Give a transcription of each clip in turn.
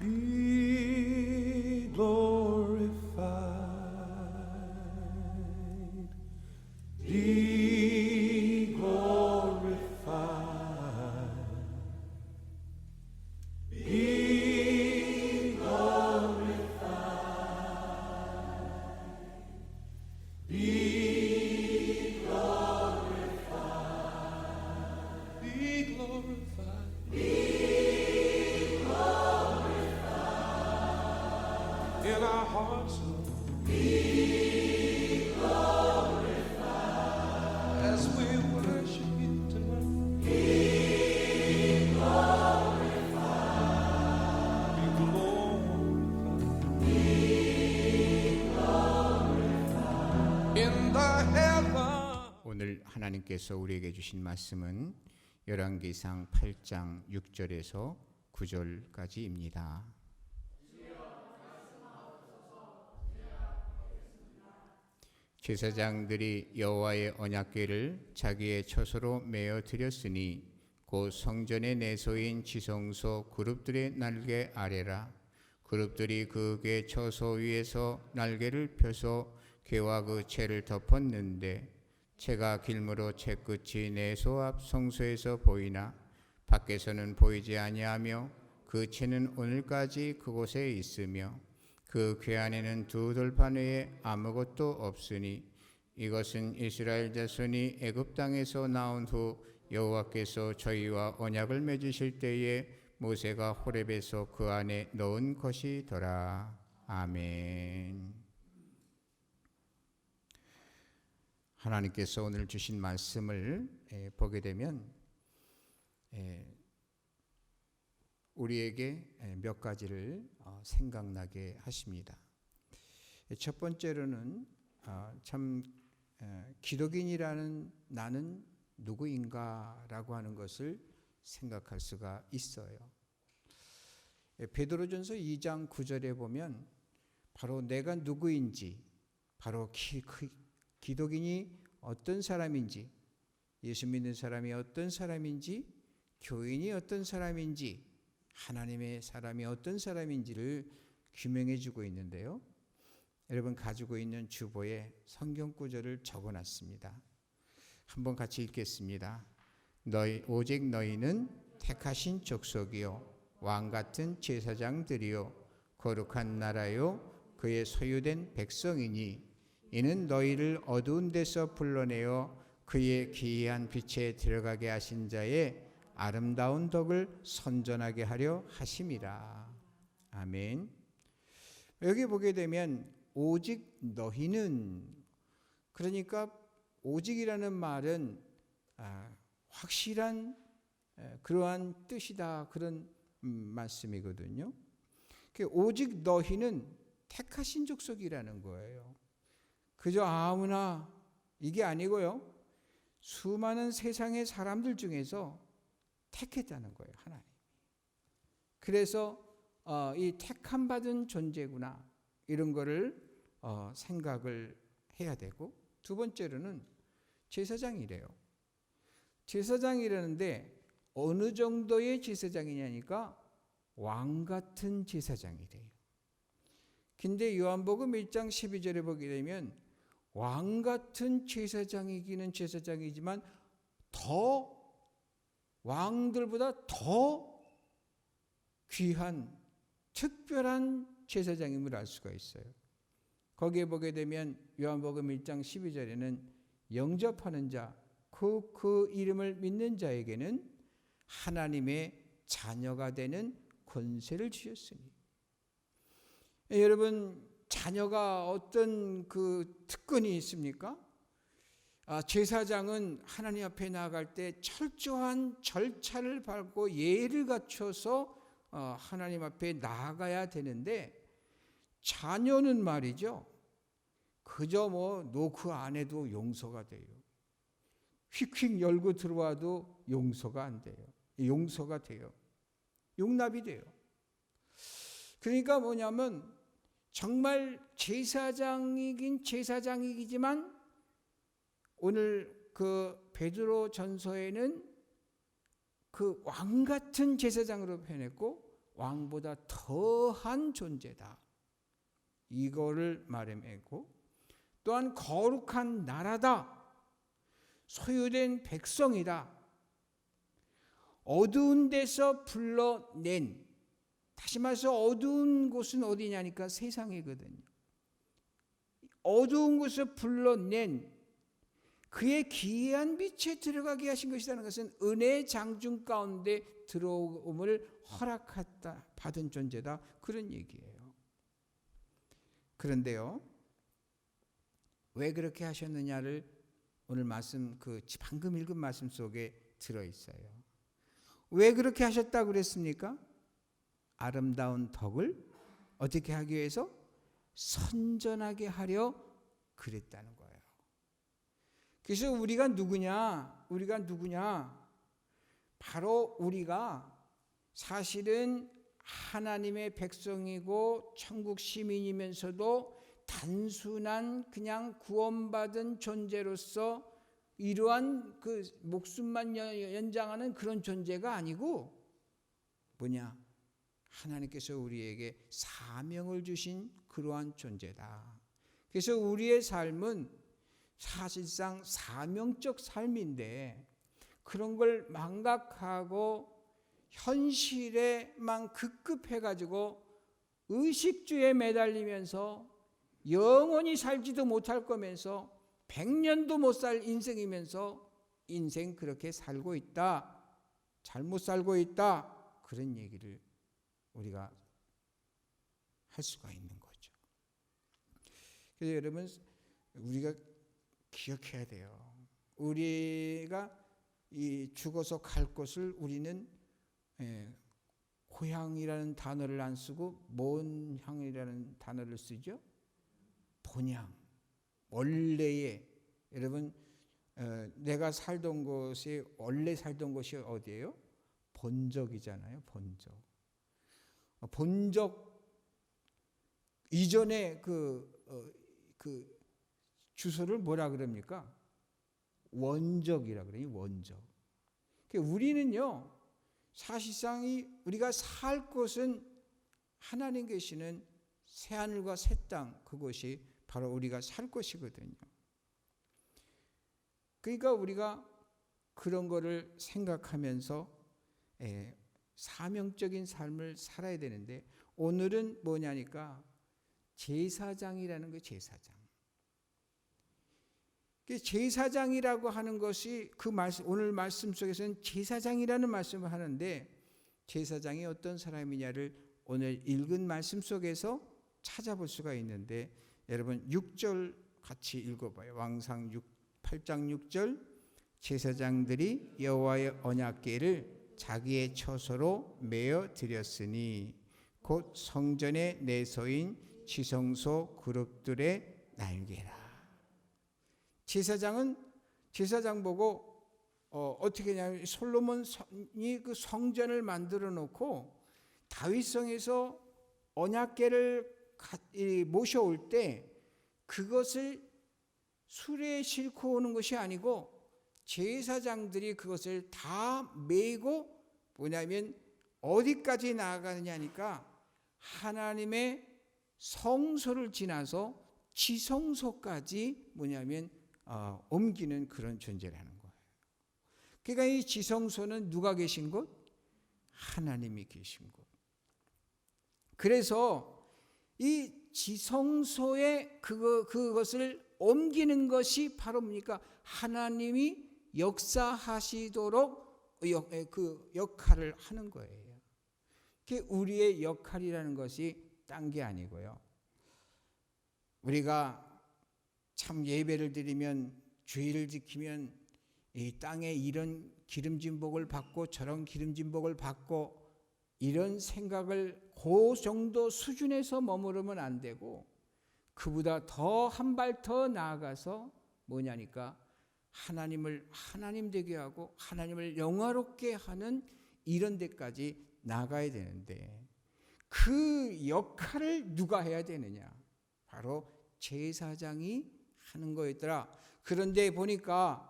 Be glorified. Be glorified. Be glorified. Be glorified. Be glorified. In our hearts, be glorified as we worship you tonight. Be glorified. Be glorified. Be glorified in the heavens. 오늘 하나님께서 우리에게 주신 말씀은 열왕기상 8장 6절에서 9절까지입니다. 제사장들이 여호와의 언약궤를 자기의 처소로 메어 드렸으니 곧 성전의 내소인 지성소 그룹들의 날개 아래라. 그룹들이 그 궤 처소 위에서 날개를 펴서 궤와 그 채를 덮었는데 채가 길므로 채 끝이 내소 앞 성소에서 보이나 밖에서는 보이지 아니하며 그 채는 오늘까지 그곳에 있으며 그 궤 안에는 두 돌판 외에 아무것도 없으니 이것은 이스라엘 자손이 애굽 땅에서 나온 후 여호와께서 저희와 언약을 맺으실 때에 모세가 호렙에서 그 안에 넣은 것이더라. 아멘. 하나님께서 오늘 주신 말씀을 보게 되면 우리에게 몇 가지를 생각나게 하십니다. 첫 번째로는 참 기독인이라는 나는 누구인가라고 하는 것을 생각할 수가 있어요. 베드로전서 2장 9절에 보면 바로 내가 누구인지, 바로 기독인이 어떤 사람인지, 예수 믿는 사람이 어떤 사람인지, 교인이 어떤 사람인지, 하나님의 사람이 어떤 사람인지를 규명해 주고 있는데요. 여러분 가지고 있는 주보에 성경 구절을 적어놨습니다. 한번 같이 읽겠습니다. 오직 너희는 택하신 족속이요 왕같은 제사장들이요 거룩한 나라요 그의 소유된 백성이니 이는 너희를 어두운 데서 불러내어 그의 기이한 빛에 들어가게 하신 자의 아름다운 덕을 선전하게 하려 하심이라. 아멘. 여기 보게 되면 오직 너희는, 그러니까 오직이라는 말은 확실한 그러한 뜻이다, 그런 말씀이거든요. 오직 너희는 택하신 족속이라는 거예요. 그저 아무나 이게 아니고요. 수많은 세상의 사람들 중에서 택했다는 거예요, 하나님. 그래서 이 택함 받은 존재구나, 이런 거를 생각을 해야 되고, 두 번째로는 제사장이래요. 제사장이라는데 어느 정도의 제사장이냐니까 왕 같은 제사장이래요. 근데 요한복음 1장 12절에 보게 되면 왕 같은 제사장이기는 제사장이지만 더 왕들보다 더 귀한 특별한 제사장임을 알 수가 있어요. 거기에 보게 되면 요한복음 1장 12절에는 영접하는 자, 그 이름을 믿는 자에게는 하나님의 자녀가 되는 권세를 주셨으니. 여러분, 자녀가 어떤 그 특권이 있습니까? 제사장은 하나님 앞에 나아갈 때 철저한 절차를 밟고 예를 갖춰서 하나님 앞에 나아가야 되는데, 자녀는 말이죠, 그저 노크 안 해도 용서가 돼요. 휙휙 열고 들어와도 용서가 안 돼요. 용서가 돼요. 용납이 돼요. 그러니까 뭐냐면 정말 제사장이긴 제사장이지만 오늘 그 베드로 전서에는 그 왕 같은 제사장으로 표현했고, 왕보다 더한 존재다. 이거를 말해내고 또한 거룩한 나라다. 소유된 백성이다. 어두운 데서 불러낸, 다시 말해서 어두운 곳은 어디냐니까 세상이거든요. 어두운 곳에서 불러낸 그의 기이한 빛에 들어가게 하신 것이라는 것은 은혜의 장중 가운데 들어옴을 허락했다, 받은 존재다, 그런 얘기예요. 그런데요, 왜 그렇게 하셨느냐를 오늘 말씀, 방금 읽은 말씀 속에 들어있어요. 왜 그렇게 하셨다고 그랬습니까? 아름다운 덕을 어떻게 하기 위해서? 선전하게 하려 그랬다는 거예요. 그래서 우리가 누구냐? 바로 우리가 사실은 하나님의 백성이고 천국 시민이면서도 단순한 그냥 구원받은 존재로서 이러한 그 목숨만 연장하는 그런 존재가 아니고 뭐냐? 하나님께서 우리에게 사명을 주신 그러한 존재다. 그래서 우리의 삶은 사실상 사명적 삶인데 그런 걸 망각하고 현실에만 급급해가지고 의식주에 매달리면서 영원히 살지도 못할 거면서 100년도 못 살 인생이면서 인생 그렇게 살고 있다, 잘못 살고 있다, 그런 얘기를 우리가 할 수가 있는 거죠. 그래서 여러분, 우리가 기억해야 돼요. 우리가 이 죽어서 갈 곳을 우리는 고향이라는 단어를 안 쓰고 먼 향이라는 단어를 쓰죠. 본향, 원래의, 여러분, 내가 살던 곳이, 원래 살던 곳이 어디예요? 본적이잖아요. 본적 이전에 그 주소를 뭐라 그럽니까? 원적이라 그래요. 원적. 그러니까 우리는요, 사실상 우리가 살 곳은 하나님 계시는 새하늘과 새 땅, 그것이 바로 우리가 살 곳이거든요. 그러니까 우리가 그런 거를 생각하면서 사명적인 삶을 살아야 되는데, 오늘은 뭐냐니까 제사장이라는 거예요. 제사장이라고 하는 것이 오늘 말씀 속에서는 제사장이라는 말씀을 하는데, 제사장이 어떤 사람이냐를 오늘 읽은 말씀 속에서 찾아볼 수가 있는데, 여러분 6절 같이 읽어봐요. 왕상 8장 6절, 제사장들이 여호와의 언약궤를 자기의 처소로 메어 드렸으니 곧 성전의 내소인 지성소 그룹들의 날개라. 제사장 보고 어떻게 하냐면, 솔로몬이 그 성전을 만들어 놓고 다윗성에서 언약궤를 모셔올 때 그것을 수레에 싣고 오는 것이 아니고 제사장들이 그것을 다 메고 뭐냐면 어디까지 나아가느냐니까 하나님의 성소를 지나서 지성소까지 뭐냐면 옮기는 그런 존재라는 거예요. 그러니까 이 지성소는 누가 계신 곳? 하나님이 계신 곳. 그래서 이 지성소에 그것을 옮기는 것이 바로 뭡니까? 하나님이 역사하시도록 그 역할을 하는 거예요. 그게 우리의 역할이라는 것이 딴 게 아니고요. 우리가 참 예배를 드리면, 주의를 지키면 이 땅에 이런 기름진 복을 받고 저런 기름진 복을 받고, 이런 생각을 그 정도 수준에서 머무르면 안 되고, 그보다 더 한 발 더 나아가서 뭐냐니까 하나님을 하나님 되게 하고 하나님을 영화롭게 하는 이런 데까지 나가야 되는데, 그 역할을 누가 해야 되느냐? 바로 제사장이 하는 거였더라. 그런데 보니까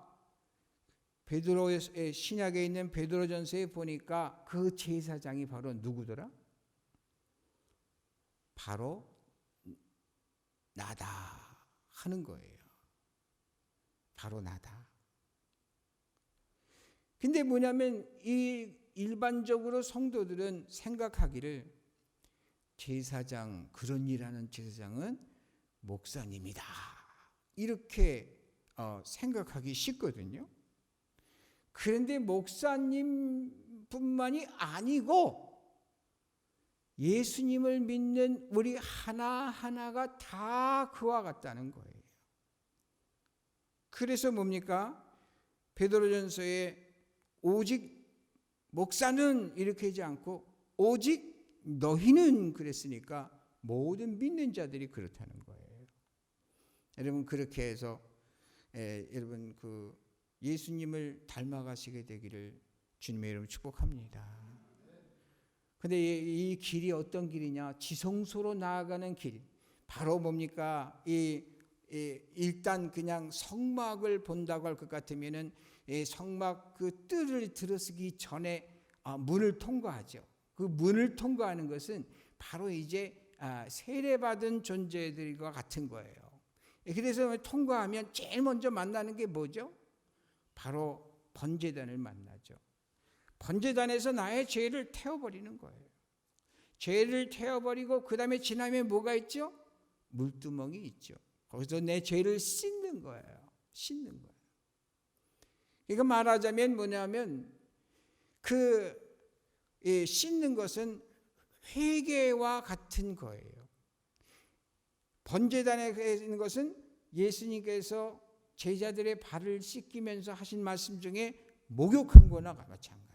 베드로의 신약에 있는 베드로전서에 보니까 그 제사장이 바로 누구더라? 바로 나다 하는 거예요. 바로 나다. 근데 뭐냐면 이 일반적으로 성도들은 생각하기를 제사장, 그런 일하는 제사장은 목사님이다, 이렇게 생각하기 쉽거든요. 그런데 목사님뿐만이 아니고 예수님을 믿는 우리 하나하나가 다 그와 같다는 거예요. 그래서 뭡니까? 베드로전서에 오직 목사는 이렇게 하지 않고 오직 너희는 그랬으니까 모든 믿는 자들이 그렇다는 거예요. 여러분, 그렇게 해서 여러분 그 예수님을 닮아가시게 되기를 주님의 이름으로 축복합니다. 근데 이 길이 어떤 길이냐? 지성소로 나아가는 길. 바로 뭡니까? 일단 그냥 성막을 본다고 할 것 같으면은 성막 그 뜰을 들어서기 전에 문을 통과하죠. 그 문을 통과하는 것은 바로 이제 세례받은 존재들과 같은 거예요. 그래서 통과하면 제일 먼저 만나는 게 뭐죠? 바로 번제단을 만나죠. 번제단에서 나의 죄를 태워버리는 거예요. 죄를 태워버리고 그 다음에 지나면 뭐가 있죠? 물두멍이 있죠. 거기서 내 죄를 씻는 거예요. 씻는 거예요. 이거 말하자면 뭐냐면 씻는 것은 회개와 같은 거예요. 번제단에 있는 것은 예수님께서 제자들의 발을 씻기면서 하신 말씀 중에 목욕한 거나 마찬가지예요.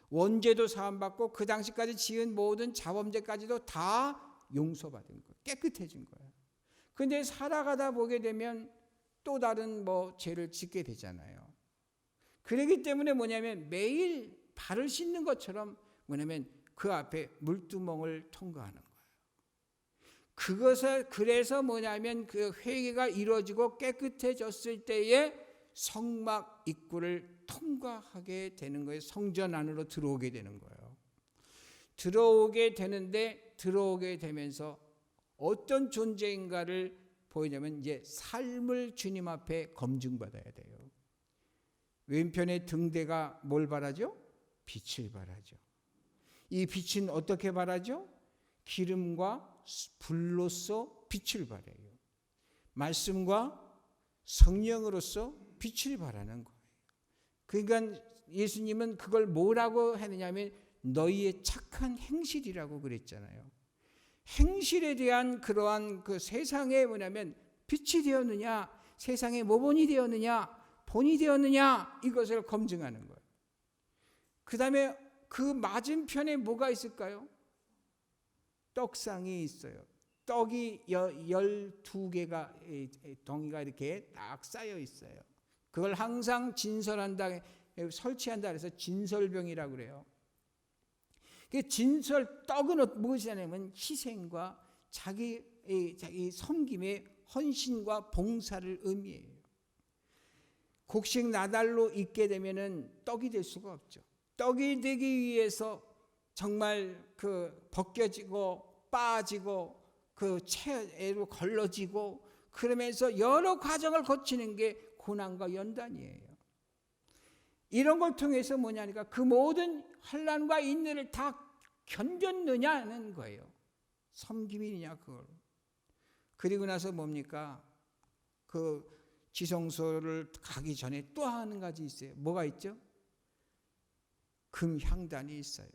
원죄도 사함받고 그 당시까지 지은 모든 자범죄까지도 다 용서받은 거예요. 깨끗해진 거예요. 근데 살아가다 보게 되면 또 다른 죄를 짓게 되잖아요. 그렇기 때문에 뭐냐면 매일 발을 씻는 것처럼 뭐냐면 그 앞에 물두멍을 통과하는 거예요. 그래서 뭐냐면 그 회개가 이루어지고 깨끗해졌을 때에 성막 입구를 통과하게 되는 거예요. 성전 안으로 들어오게 되는 거예요. 들어오게 되는데 들어오게 되면서 어떤 존재인가를 보이냐면 이제 삶을 주님 앞에 검증받아야 돼요. 왼편의 등대가 뭘 바라죠? 빛을 바라죠. 이 빛은 어떻게 바라죠? 기름과 불로서 빛을 바라요. 말씀과 성령으로서 빛을 바라는 거예요. 그러니까 예수님은 그걸 뭐라고 했느냐면 너희의 착한 행실이라고 그랬잖아요. 행실에 대한 그러한 그 세상에 뭐냐면 빛이 되었느냐, 세상에 모본이 되었느냐, 본이 되었느냐, 이것을 검증하는 거예요. 그 다음에 그 맞은편에 뭐가 있을까요? 떡상이 있어요. 떡이 12개가 덩이가 이렇게 딱 쌓여 있어요. 그걸 항상 진설한다, 설치한다 그래서 진설병이라고 그래요. 떡은 무엇이냐면 희생과 자기 섬김의 헌신과 봉사를 의미해요. 곡식 나달로 있게 되면은 떡이 될 수가 없죠. 떡이 되기 위해서 정말 벗겨지고 빠지고 체로 걸러지고 그러면서 여러 과정을 거치는 게 고난과 연단이에요. 이런 걸 통해서 뭐냐니까 그 모든 환난과 인내를 다 견뎠느냐는 거예요. 섬김이냐 그걸. 그리고 나서 뭡니까? 그 지성소를 가기 전에 또 한 가지 있어요. 뭐가 있죠? 금 향단이 있어요.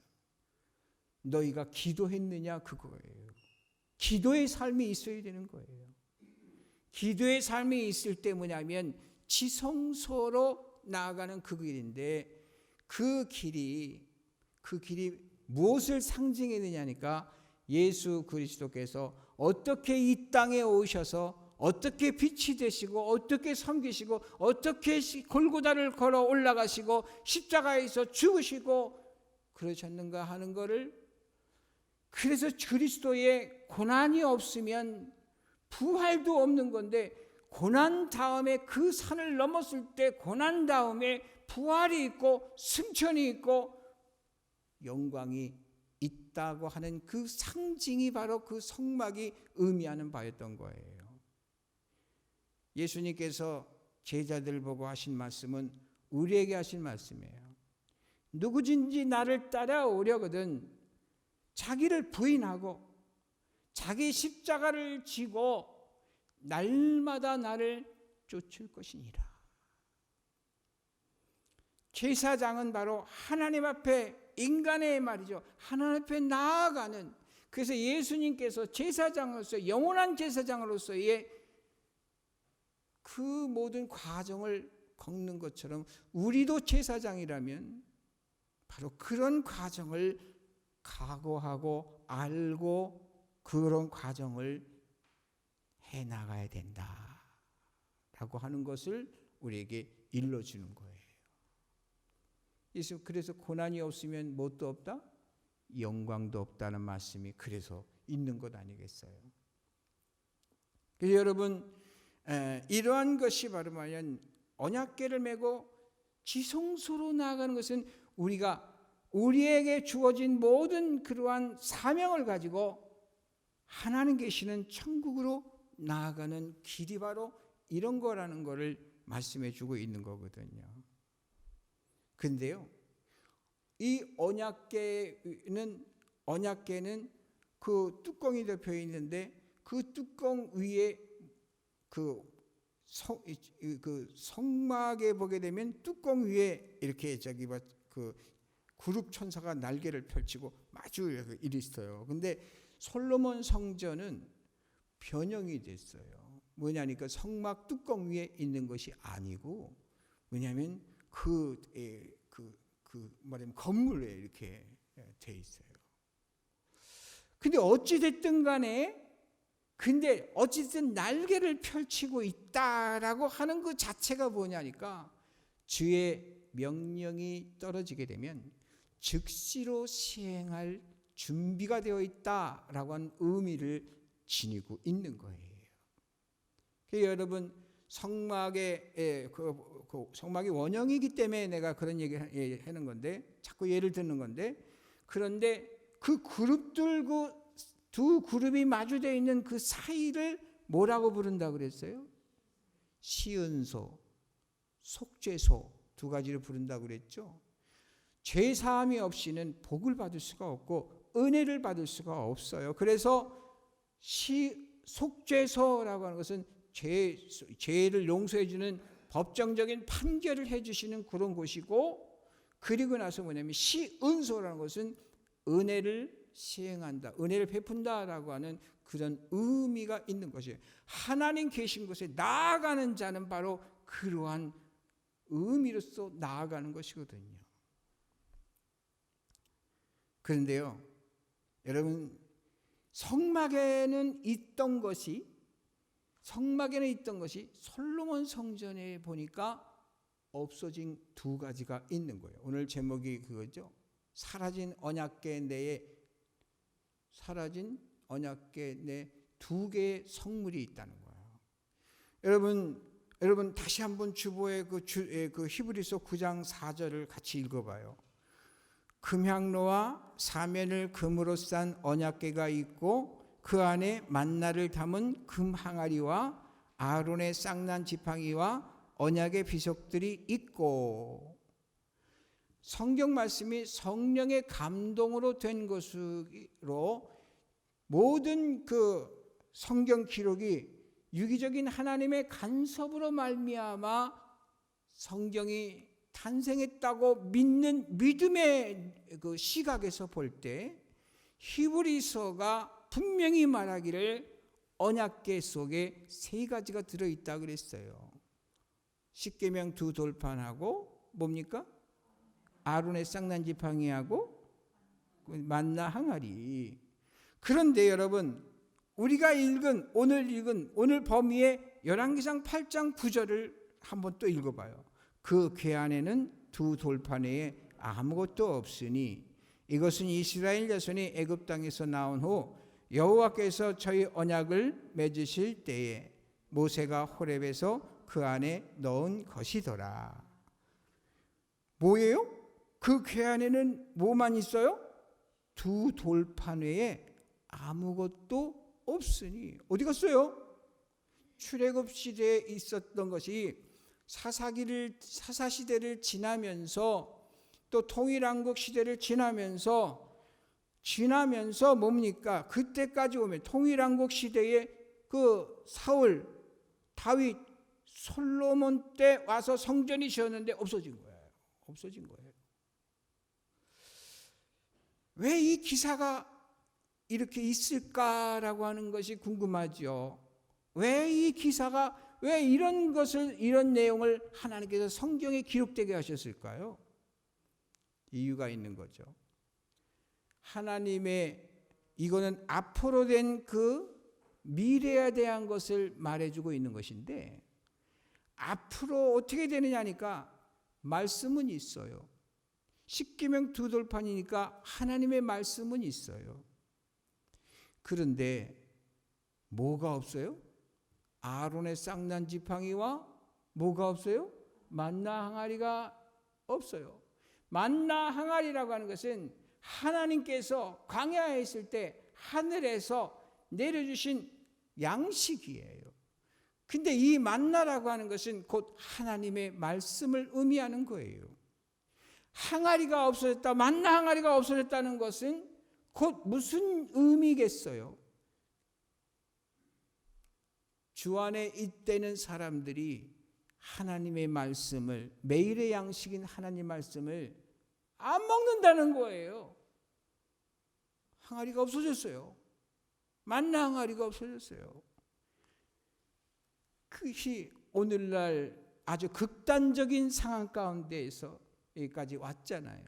너희가 기도했느냐 그거예요. 기도의 삶이 있어야 되는 거예요. 기도의 삶이 있을 때 뭐냐면 지성소로 나아가는 그 길인데 그 길이 무엇을 상징했느냐니까 예수 그리스도께서 어떻게 이 땅에 오셔서 어떻게 빛이 되시고 어떻게 섬기시고 어떻게 골고다를 걸어 올라가시고 십자가에서 죽으시고 그러셨는가 하는 것을, 그래서 그리스도의 고난이 없으면 부활도 없는 건데 고난 다음에 그 산을 넘었을 때 고난 다음에 부활이 있고 승천이 있고 영광이 있다고 하는 그 상징이 바로 그 성막이 의미하는 바였던 거예요. 예수님께서 제자들 보고 하신 말씀은 우리에게 하신 말씀이에요. 누구든지 나를 따라오려거든 자기를 부인하고 자기 십자가를 지고 날마다 나를 쫓을 것이니라. 제사장은 바로 하나님 앞에 인간의 말이죠. 하나님 앞에 나아가는, 그래서 예수님께서 제사장으로서 영원한 제사장으로서의 그 모든 과정을 겪는 것처럼 우리도 제사장이라면 바로 그런 과정을 각오하고 알고 그런 과정을 해나가야 된다라고 하는 것을 우리에게 일러주는 거예요. 그래서 고난이 없으면 뭣도 없다? 영광도 없다는 말씀이 그래서 있는 것 아니겠어요? 그래서 여러분, 이러한 것이 바로 말하면 언약궤를 메고 지성소로 나아가는 것은 우리에게 주어진 모든 그러한 사명을 가지고 하나님 계시는 천국으로 나아가는 길이 바로 이런 거라는 것을 말씀해 주고 있는 거거든요. 근데요, 이 언약궤는 그 뚜껑이 덮여 있는데 그 뚜껑 위에 그 성막에 보게 되면 뚜껑 위에 이렇게 그 구름 천사가 날개를 펼치고 마주 이리 있어요. 근데 솔로몬 성전은 변형이 됐어요. 뭐냐니까 성막 뚜껑 위에 있는 것이 아니고 뭐냐면 말하면 건물에 이렇게 돼 있어요. 근데 어찌됐든 간에 근데 어쨌든 날개를 펼치고 있다라고 하는 그 자체가 뭐냐니까 주의 명령이 떨어지게 되면 즉시로 시행할 준비가 되어 있다라고 하는 의미를 지니고 있는 거예요. 그래서 여러분 성막의 성막이 원형이기 때문에 내가 그런 얘기를 하는 건데 자꾸 예를 드는 건데 그런데 그 그룹들 두 그룹이 마주되어 있는 그 사이를 뭐라고 부른다고 그랬어요? 시은소, 속죄소 두 가지를 부른다고 그랬죠. 죄사함이 없이는 복을 받을 수가 없고 은혜를 받을 수가 없어요. 그래서 속죄소라고 하는 것은 죄를 용서해 주는 법정적인 판결을 해 주시는 그런 곳이고, 그리고 나서 뭐냐면 시은소라는 것은 은혜를 시행한다, 은혜를 베푼다라고 하는 그런 의미가 있는 것이에요. 하나님 계신 곳에 나아가는 자는 바로 그러한 의미로서 나아가는 것이거든요. 그런데요, 여러분, 성막에는 있던 것이 솔로몬 성전에 보니까 없어진 두 가지가 있는 거예요. 오늘 제목이 그거죠. 사라진 언약궤 내에 두 개의 성물이 있다는 거예요. 여러분 다시 한번 주보의 그 히브리서 9장 4절을 같이 읽어봐요. 금향로와 사면을 금으로 싼 언약궤가 있고 그 안에 만나를 담은 금 항아리와 아론의 쌍난 지팡이와 언약의 비석들이 있고, 성경 말씀이 성령의 감동으로 된 것으로 모든 그 성경 기록이 유기적인 하나님의 간섭으로 말미암아 성경이 탄생했다고 믿는 믿음의 그 시각에서 볼 때 히브리서가 분명히 말하기를 언약궤 속에 세 가지가 들어있다 그랬어요. 십계명 두 돌판하고 뭡니까? 아론의 쌍난 지팡이하고 만나 항아리. 그런데 여러분, 우리가 오늘 범위의 열왕기상 8장 9절을 한번 또 읽어봐요. 그 궤 안에는 두 돌판 외에 아무것도 없으니 이것은 이스라엘 자손이 애굽 땅에서 나온 후 여호와께서 저희 언약을 맺으실 때에 모세가 호렙에서 그 안에 넣은 것이더라. 뭐예요? 그 궤 안에는 뭐만 있어요? 두 돌판 외에 아무것도 없으니. 어디 갔어요? 출애굽 시대에 있었던 것이 사사시대를 지나면서 또 통일왕국 시대를 지나면서 뭡니까? 그때까지 오면 통일왕국 시대에 그 사울, 다윗, 솔로몬 때 와서 성전이 지었는데 없어진 거예요. 없어진 거예요. 왜 이 기사가 이렇게 있을까라고 하는 것이 궁금하죠. 왜 이 기사가, 왜 이런 내용을 하나님께서 성경에 기록되게 하셨을까요? 이유가 있는 거죠. 하나님의, 이거는 앞으로 된 그 미래에 대한 것을 말해주고 있는 것인데, 앞으로 어떻게 되느냐니까 말씀은 있어요. 십계명 두 돌판이니까 하나님의 말씀은 있어요. 그런데 뭐가 없어요? 아론의 쌍난 지팡이와 뭐가 없어요? 만나 항아리가 없어요. 만나 항아리라고 하는 것은 하나님께서 광야에 있을 때 하늘에서 내려주신 양식이에요. 근데 이 만나라고 하는 것은 곧 하나님의 말씀을 의미하는 거예요. 항아리가 없어졌다, 만나 항아리가 없어졌다는 것은 곧 무슨 의미겠어요? 주 안에 있다는 사람들이 하나님의 말씀을, 매일의 양식인 하나님 말씀을 안 먹는다는 거예요. 항아리가 없어졌어요. 만나 항아리가 없어졌어요. 그것이 오늘날 아주 극단적인 상황 가운데에서 여기까지 왔잖아요.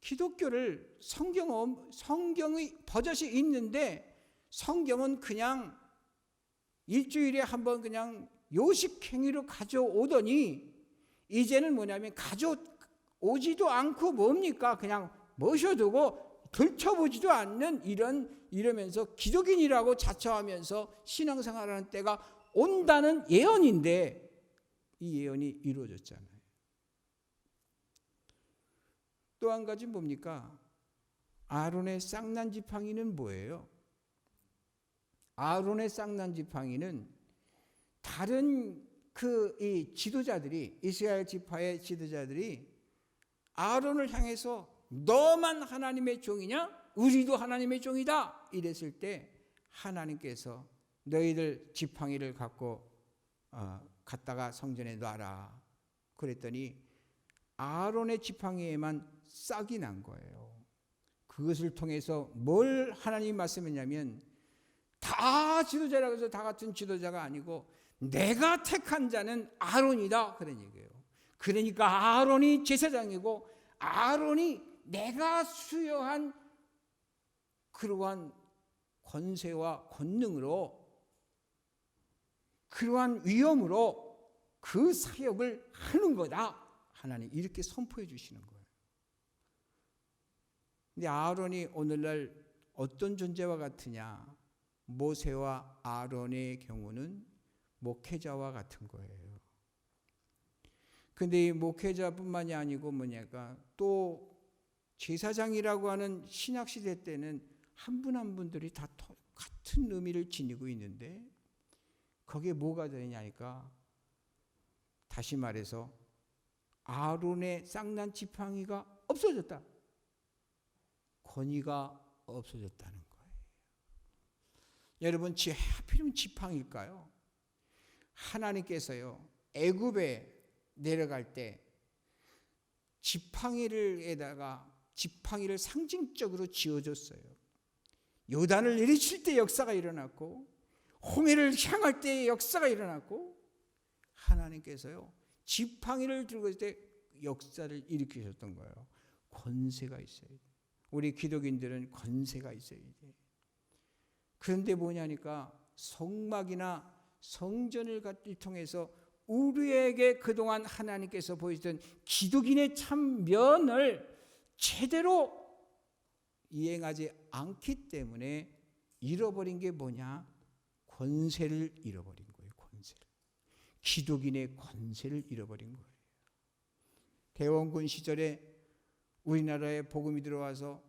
기독교를 성경의 버젓이 있는데 성경은 그냥 일주일에 한 번 그냥 요식행위로 가져오더니 이제는 뭐냐면 가져오지도 않고 뭡니까? 그냥 모셔두고 들춰보지도 않는 이러면서 기독인이라고 자처하면서 신앙생활하는 때가 온다는 예언인데 이 예언이 이루어졌잖아요. 또 한 가지 뭡니까? 아론의 쌍난 지팡이는 뭐예요? 아론의 쌍난 지팡이는 다른 이 지도자들이, 이스라엘 지파의 지도자들이 아론을 향해서 너만 하나님의 종이냐? 우리도 하나님의 종이다. 이랬을 때 하나님께서 너희들 지팡이를 갖고 갖다가 성전에 놔라. 그랬더니 아론의 지팡이에만 싹이 난 거예요. 그것을 통해서 뭘 하나님이 말씀했냐면 다 지도자라고 해서 다 같은 지도자가 아니고 내가 택한 자는 아론이다. 그런 얘기예요. 그러니까 아론이 제사장이고 아론이 내가 수여한 그러한 권세와 권능으로 그러한 위엄으로 그 사역을 하는 거다. 하나님 이렇게 선포해 주시는 거예요. 근데 아론이 오늘날 어떤 존재와 같으냐? 모세와 아론의 경우는 목회자와 같은 거예요. 근데 이 목회자뿐만이 아니고 뭐냐가 또 제사장이라고 하는 신약시대 때는 한 분 한 분들이 다 같은 의미를 지니고 있는데 거기에 뭐가 되냐니까 다시 말해서 아론의 쌍난 지팡이가 없어졌다. 권위가 없어졌다는 거예요. 여러분 하필이면 지팡이일까요? 하나님께서요 애굽에 내려갈 때 지팡이를 상징적으로 지어줬어요. 요단을 내리칠 때 역사가 일어났고 홍해를 향할 때 역사가 일어났고 하나님께서요 지팡이를 들고 있을 때 역사를 일으키셨던 거예요. 권세가 있어야 돼. 우리 기독인들은 권세가 있어야 돼. 그런데 뭐냐니까 성막이나 성전을 통해서 우리에게 그동안 하나님께서 보여주던 기독인의 참 면을 제대로 이행하지 않기 때문에 잃어버린 게 뭐냐? 권세를 잃어버린 거예요. 권세를. 기독인의 권세를 잃어버린 거예요. 대원군 시절에 우리나라에 복음이 들어와서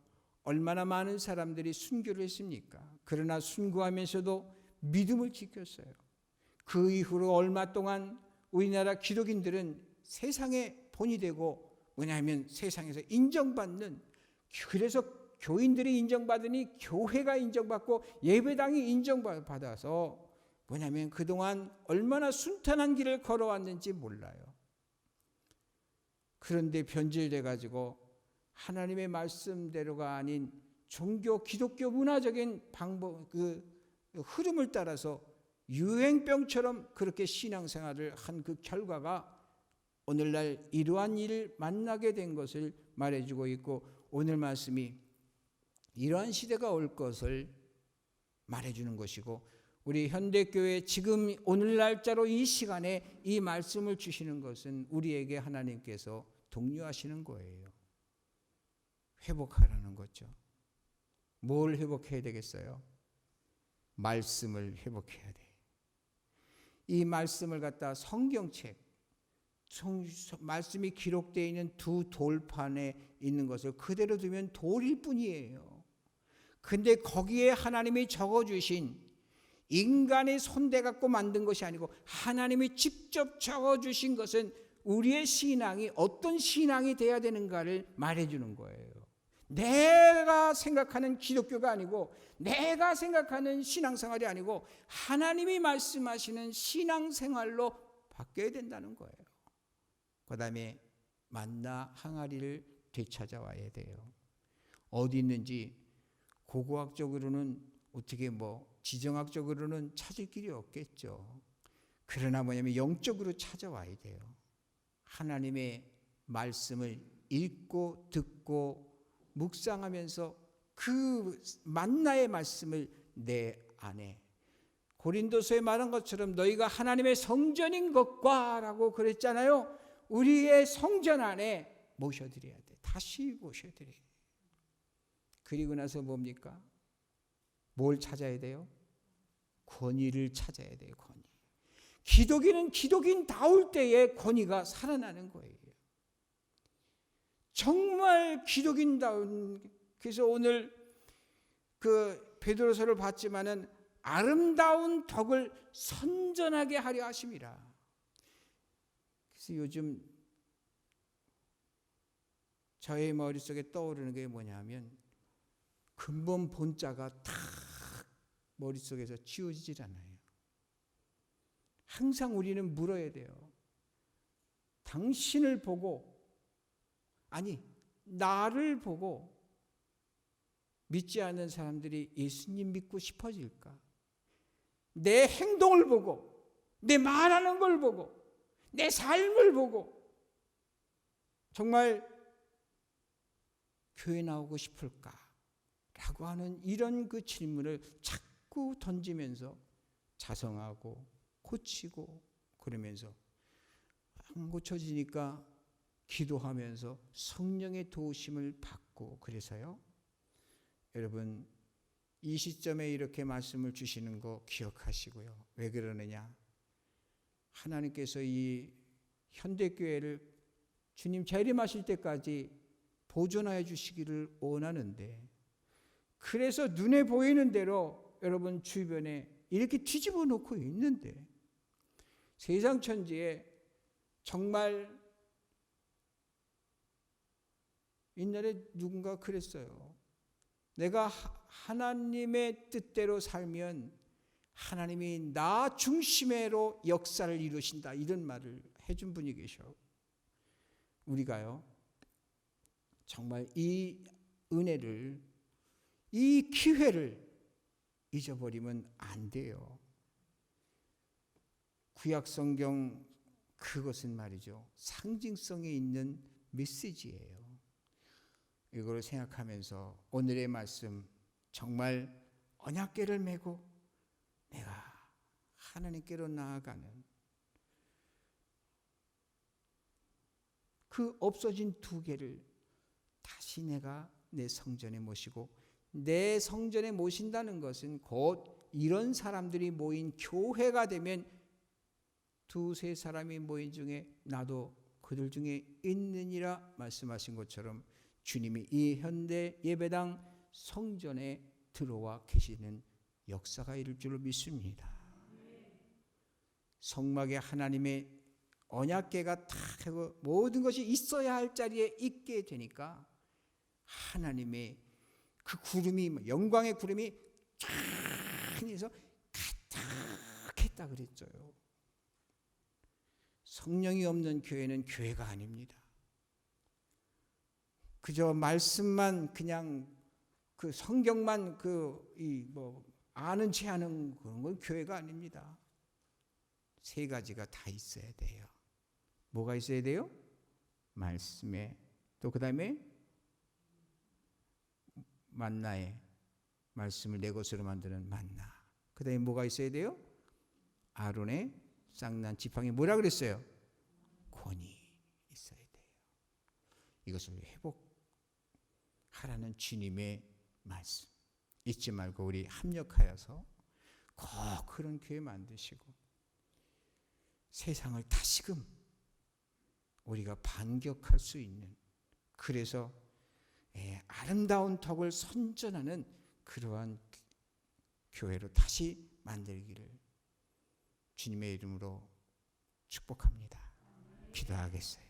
얼마나 많은 사람들이 순교를 했습니까? 그러나 순교하면서도 믿음을 지켰어요. 그 이후로 얼마 동안 우리나라 기독인들은 세상의 본이 되고, 뭐냐면 세상에서 인정받는, 그래서 교인들이 인정받으니 교회가 인정받고 예배당이 인정받아서 뭐냐면 그동안 얼마나 순탄한 길을 걸어왔는지 몰라요. 그런데 변질돼 가지고 하나님의 말씀대로가 아닌 종교 기독교 문화적인 방법, 그 흐름을 따라서 유행병처럼 그렇게 신앙생활을 한 그 결과가 오늘날 이러한 일을 만나게 된 것을 말해주고 있고, 오늘 말씀이 이러한 시대가 올 것을 말해주는 것이고, 우리 현대교회 지금 오늘날짜로 이 시간에 이 말씀을 주시는 것은 우리에게 하나님께서 독려하시는 거예요. 회복하라는 거죠. 뭘 회복해야 되겠어요? 말씀을 회복해야 돼. 이 말씀을 갖다 성경책, 말씀이 기록되어 있는 두 돌판에 있는 것을 그대로 두면 돌일 뿐이에요. 근데 거기에 하나님이 적어주신, 인간의 손대 갖고 만든 것이 아니고 하나님이 직접 적어주신 것은 우리의 신앙이 어떤 신앙이 돼야 되는가를 말해주는 거예요. 내가 생각하는 기독교가 아니고, 내가 생각하는 신앙생활이 아니고 하나님이 말씀하시는 신앙생활로 바뀌어야 된다는 거예요. 그 다음에 만나 항아리를 되찾아와야 돼요. 어디 있는지 고고학적으로는 어떻게 지정학적으로는 찾을 길이 없겠죠. 그러나 뭐냐면 영적으로 찾아와야 돼요. 하나님의 말씀을 읽고 듣고 묵상하면서 그 만나의 말씀을 내 안에, 고린도서에 말한 것처럼 너희가 하나님의 성전인 것과 라고 그랬잖아요. 우리의 성전 안에 모셔드려야 돼. 다시 모셔드려야 돼. 그리고 나서 뭡니까? 뭘 찾아야 돼요? 권위를 찾아야 돼요. 권위. 기독인은 기독인다울 때에 권위가 살아나는 거예요. 정말 기독인다운, 그래서 오늘 그 베드로서를 봤지만은 아름다운 덕을 선전하게 하려 하심이라. 그래서 요즘 저의 머릿속에 떠오르는 게 뭐냐면, 근본 본자가 탁 머릿속에서 지워지질 않아요. 항상 우리는 물어야 돼요. 당신을 보고, 아니 나를 보고 믿지 않는 사람들이 예수님 믿고 싶어질까? 내 행동을 보고, 내 말하는 걸 보고, 내 삶을 보고 정말 교회 나오고 싶을까? 라고 하는 이런 그 질문을 자꾸 던지면서 자성하고 고치고 그러면서 안 고쳐지니까 기도하면서 성령의 도우심을 받고, 그래서요 여러분 이 시점에 이렇게 말씀을 주시는 거 기억하시고요. 왜 그러느냐? 하나님께서 이 현대교회를 주님 재림하실 때까지 보존하여 주시기를 원하는데, 그래서 눈에 보이는 대로 여러분 주변에 이렇게 뒤집어 놓고 있는데, 세상 천지에 정말 옛날에 누군가 그랬어요. 내가 하나님의 뜻대로 살면 하나님이 나 중심으로 역사를 이루신다, 이런 말을 해준 분이 계셔. 우리가요 정말 이 은혜를, 이 기회를 잊어버리면 안 돼요. 구약성경 그것은 말이죠, 상징성에 있는 메시지예요. 이걸 생각하면서 오늘의 말씀 정말 언약궤를 메고 내가 하나님께로 나아가는 그 없어진 두 개를 다시 내가 내 성전에 모시고, 내 성전에 모신다는 것은 곧 이런 사람들이 모인 교회가 되면 두세 사람이 모인 중에 나도 그들 중에 있느니라 말씀하신 것처럼 주님이 이 현대 예배당 성전에 들어와 계시는 역사가 이룰 줄로 믿습니다. 성막에 하나님의 언약궤가 다 하고 모든 것이 있어야 할 자리에 있게 되니까 하나님의 그 구름이, 영광의 구름이 쫙 해서 가득했다 그랬어요. 성령이 없는 교회는 교회가 아닙니다. 그저 말씀만 그냥 그 성경만 아는 체 하는 그런 건 교회가 아닙니다. 세 가지가 다 있어야 돼요. 뭐가 있어야 돼요? 말씀에, 또 그 다음에 만나에, 말씀을 내 것으로 만드는 만나. 그 다음에 뭐가 있어야 돼요? 아론의 쌍난 지팡이, 뭐라 그랬어요? 권이 있어야 돼요. 이것을 회복하라는 주님의 말씀 잊지 말고 우리 합력하여서 꼭 그런 교회 만드시고 세상을 다시금 우리가 반격할 수 있는, 그래서 아름다운 덕을 선전하는 그러한 교회로 다시 만들기를 주님의 이름으로 축복합니다. 기도하겠어요.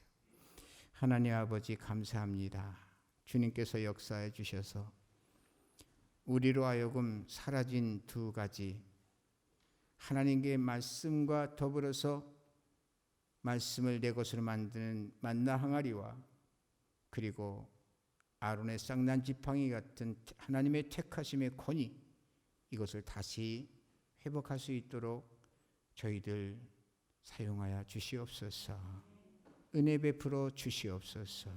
하나님 아버지 감사합니다. 주님께서 역사해 주셔서 우리로 하여금 사라진 두 가지, 하나님의 말씀과 더불어서 말씀을 내 것으로 만드는 만나 항아리와 그리고 아론의 쌍난 지팡이 같은 하나님의 택하심의 권위, 이것을 다시 회복할 수 있도록 저희들 사용하여 주시옵소서. 은혜 베풀어 주시옵소서.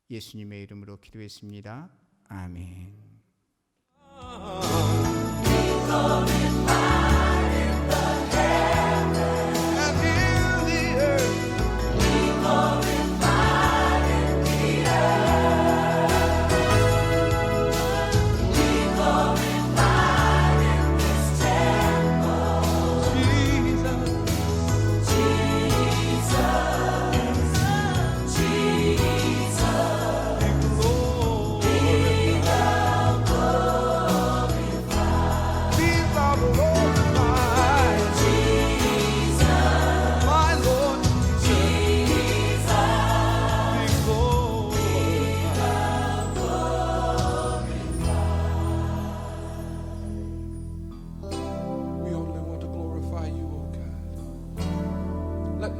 예수님의 이름으로 기도했습니다. 아멘.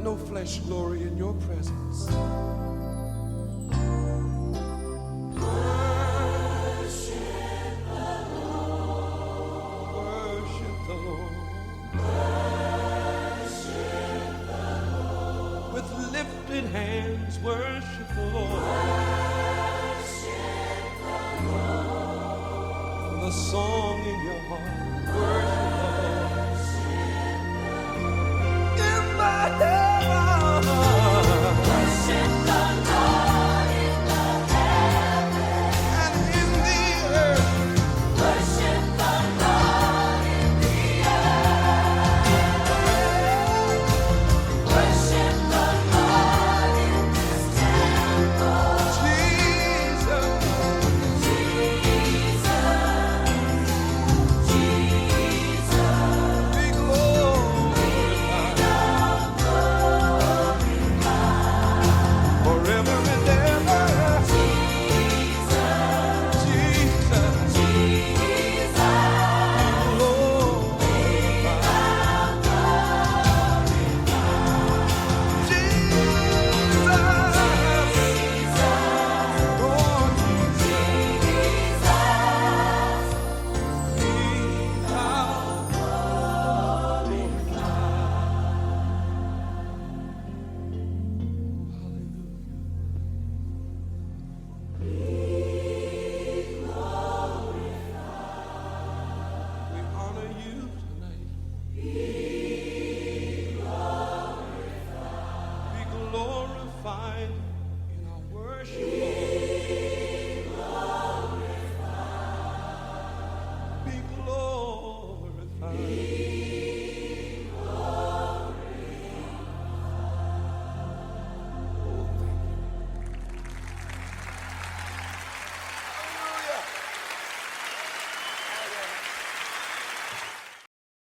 No flesh glory in your presence. Worship the Lord. Worship the Lord. Worship the Lord. With lifted hands, worship the Lord. Worship the Lord. With a song in your heart, worship the Lord. In my head.